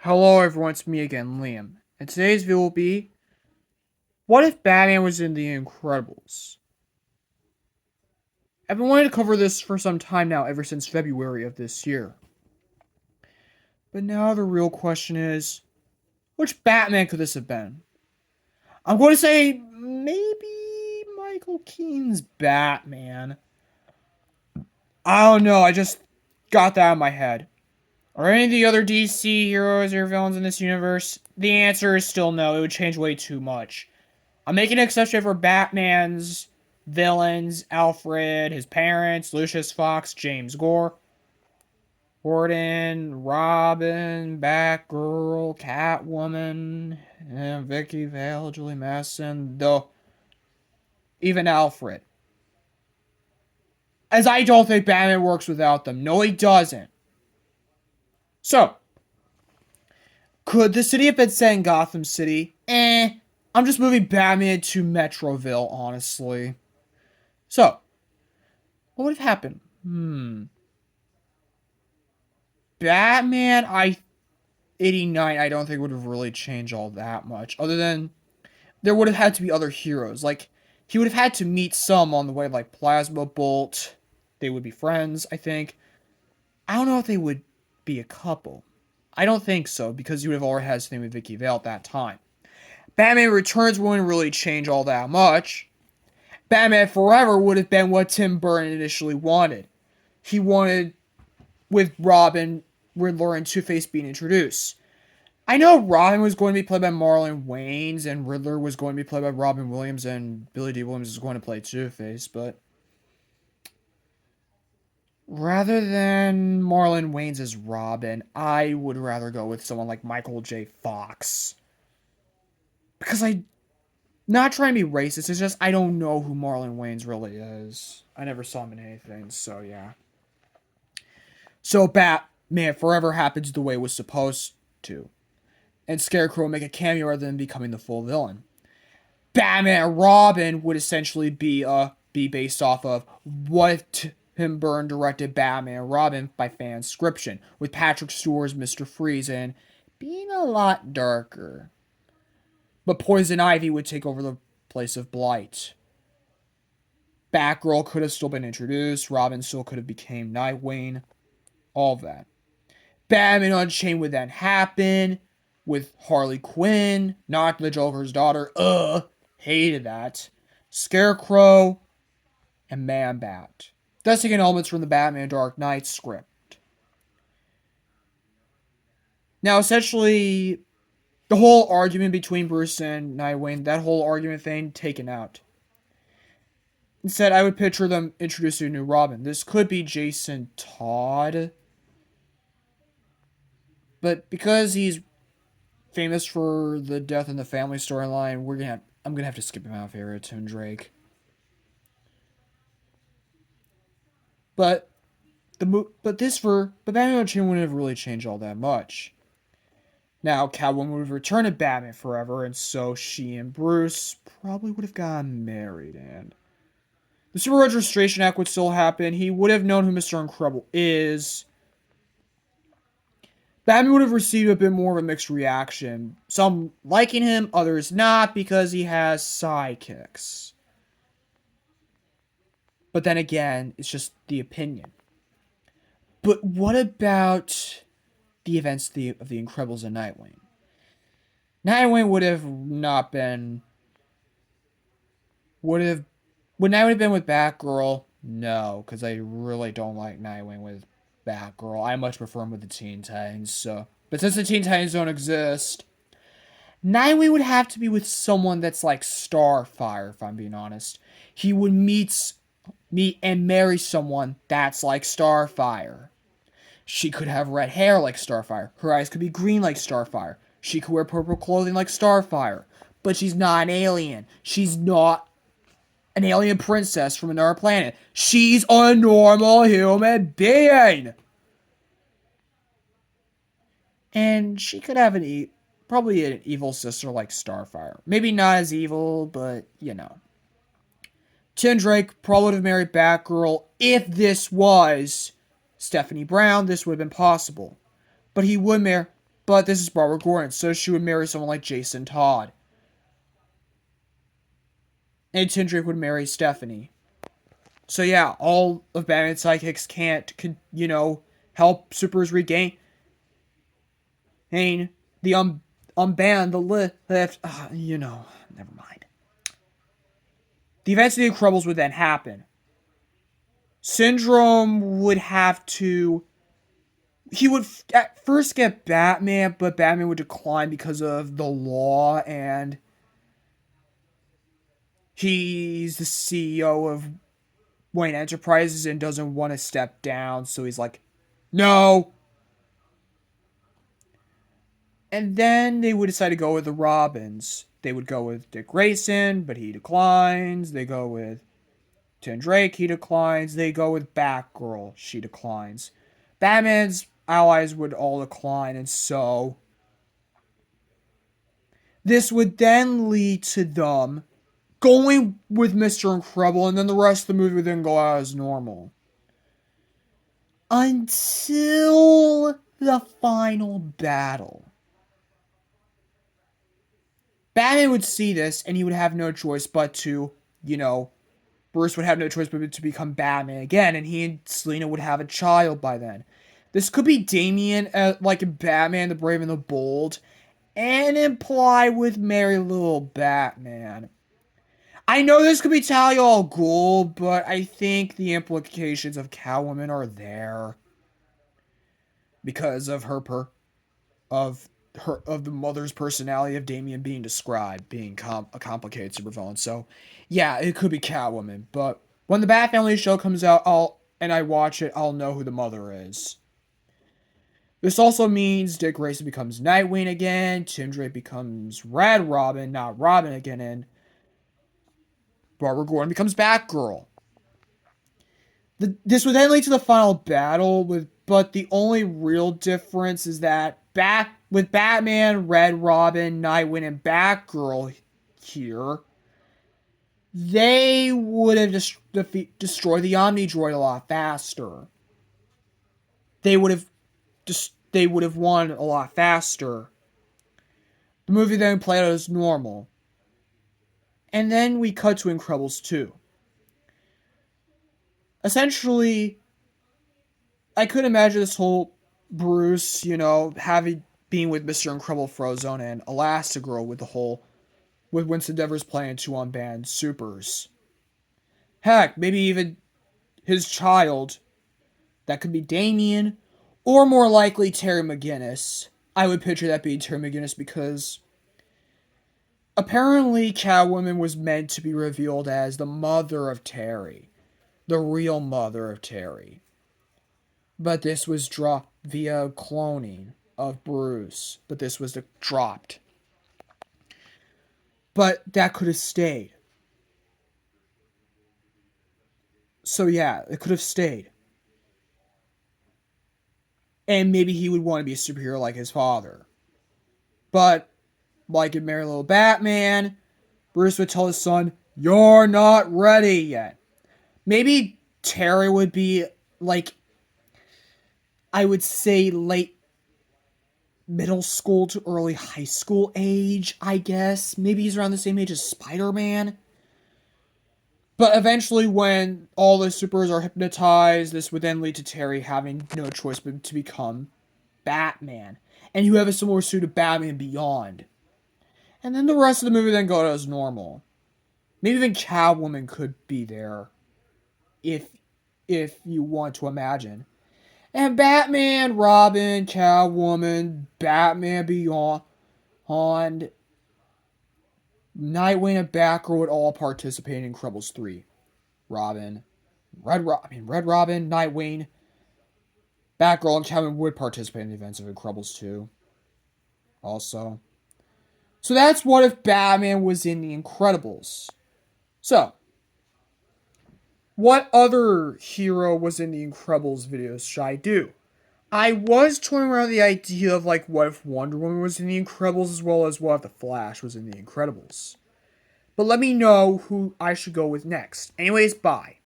Hello everyone, it's me again, Liam. And today's video will be, what if Batman was in The Incredibles? I've been wanting to cover this for some time now, ever since February of this year. But now the real question is, which Batman could this have been? I'm going to say, maybe Michael Keaton's Batman. I don't know, I just got that in my head. Are any of the other DC heroes or villains in this universe? The answer is still no, it would change way too much. I'm making an exception for Batman's villains, Alfred, his parents, Lucius Fox, James Gore, Gordon, Robin, Batgirl, Catwoman, and Vicky Vale, Julie Masson, though even Alfred. As I don't think Batman works without them. No, he doesn't. So, could the city have been set in Gotham City? I'm just moving Batman to Metroville, honestly. So, what would have happened? Batman, 89, I don't think would have really changed all that much. Other than, there would have had to be other heroes. Like, he would have had to meet some on the way, like Plasma Bolt. They would be friends, I think. I don't know if they would be a couple. I don't think so, because he would have already had his name with Vicky Vale at that time. Batman Returns wouldn't really change all that much. Batman Forever would have been what Tim Burton initially wanted. He wanted, with Robin, Riddler, and Two-Face being introduced. I know Robin was going to be played by Marlon Wayans, and Riddler was going to be played by Robin Williams, and Billy D. Williams is going to play Two-Face, but rather than Marlon Wayans as Robin, I would rather go with someone like Michael J. Fox. Because not trying to be racist, it's just I don't know who Marlon Wayans really is. I never saw him in anything, so yeah. So Batman Forever happens the way it was supposed to. And Scarecrow will make a cameo rather than becoming the full villain. Batman and Robin would essentially be based off of what Tim Burton directed Batman and Robin by fanscription, with Patrick Stewart's Mr. Freeze and being a lot darker. But Poison Ivy would take over the place of Blight. Batgirl could have still been introduced. Robin still could have became Nightwing. All of that. Batman Unchained would then happen with Harley Quinn, not the Joker's daughter. Hated that. Scarecrow and Man-Bat. Thus taking elements from the Batman Dark Knight script. Now, essentially, the whole argument between Bruce and Nightwing, that whole argument thing, taken out. Instead, I would picture them introducing a new Robin. This could be Jason Todd. But because he's famous for the Death in the Family storyline, I'm gonna have to skip him out here, Tim Drake. But Batman Unchained wouldn't have really changed all that much. Now, Catwoman would have returned to Batman Forever, and so she and Bruce probably would have gotten married, and the Super Registration Act would still happen. He would have known who Mr. Incredible is. Batman would have received a bit more of a mixed reaction. Some liking him, others not, because he has sidekicks. But then again, it's just the opinion. But what about the events of the Incredibles and Nightwing? Nightwing would have not been... Would Nightwing have been with Batgirl? No, because I really don't like Nightwing with Batgirl. I much prefer him with the Teen Titans, so... But since the Teen Titans don't exist, Nightwing would have to be with someone that's like Starfire, if I'm being honest. He would meet and marry someone that's like Starfire. She could have red hair like Starfire. Her eyes could be green like Starfire. She could wear purple clothing like Starfire. But she's not an alien. She's not an alien princess from another planet. She's a normal human being. And she could have probably an evil sister like Starfire. Maybe not as evil, but, you know. Tim Drake probably would have married Batgirl. If this was Stephanie Brown, this would have been possible. But he would marry... But this is Barbara Gordon, so she would marry someone like Jason Todd. And Tim Drake would marry Stephanie. So yeah, all of Batman's sidekicks can't, help supers regain the unban the lift. Never mind. The events of the Incredibles would then happen. Syndrome would have to. He would at first get Batman, but Batman would decline because of the law, and he's the CEO of Wayne Enterprises and doesn't want to step down, so he's like, no. And then they would decide to go with the Robins. They would go with Dick Grayson, but he declines. They go with Tim Drake, he declines. They go with Batgirl, she declines. Batman's allies would all decline, and so this would then lead to them going with Mr. Incredible, and then the rest of the movie would then go out as normal. Until the final battle. Batman would see this, and he would have no choice but to, Bruce would have no choice but to become Batman again, and he and Selina would have a child by then. This could be Damian, like Batman the Brave and the Bold, and imply with Merry Little Batman. I know this could be Talia al Ghul, but I think the implications of Catwoman are there because of of the mother's personality of Damian being described, being a complicated supervillain. So, yeah, it could be Catwoman. But when the Bat Family show comes out, and I watch it, I'll know who the mother is. This also means Dick Grayson becomes Nightwing again, Tim Drake becomes Red Robin, not Robin again, and Barbara Gordon becomes Batgirl. This would then lead to the final battle, but the only real difference is that with Batman, Red Robin, Nightwing, and Batgirl here, they would have destroyed the Omni Droid a lot faster. They would have won a lot faster. The movie then played out as normal. And then we cut to Incredibles 2. Essentially, I could imagine this whole Bruce, being with Mr. Incredible Frozone and Elastigirl with Winston Devers playing two unbanned supers. Heck, maybe even his child. That could be Damian, or more likely Terry McGinnis. I would picture that being Terry McGinnis because apparently Catwoman was meant to be revealed as the mother of Terry. The real mother of Terry. But this was dropped via cloning of Bruce. But this was dropped. But that could have stayed. So yeah, it could have stayed. And maybe he would want to be a superhero like his father. But, like in Merry Little Batman, Bruce would tell his son, "You're not ready yet." Maybe Terry would be, I would say late middle school to early high school age, I guess. Maybe he's around the same age as Spider-Man. But eventually, when all the supers are hypnotized, this would then lead to Terry having no choice but to become Batman. And you have a similar suit of Batman Beyond. And then the rest of the movie then goes as normal. Maybe even Catwoman could be there. If you want to imagine. And Batman, Robin, Catwoman, Batman Beyond, Nightwing, and Batgirl would all participate in Incredibles 3. Red Robin, Nightwing, Batgirl, and Catwoman would participate in the events of Incredibles 2. Also. So that's what if Batman was in the Incredibles. So, what other hero was in the Incredibles videos should I do? I was toying around the idea of what if Wonder Woman was in the Incredibles as well as what if the Flash was in the Incredibles. But let me know who I should go with next. Anyways, bye.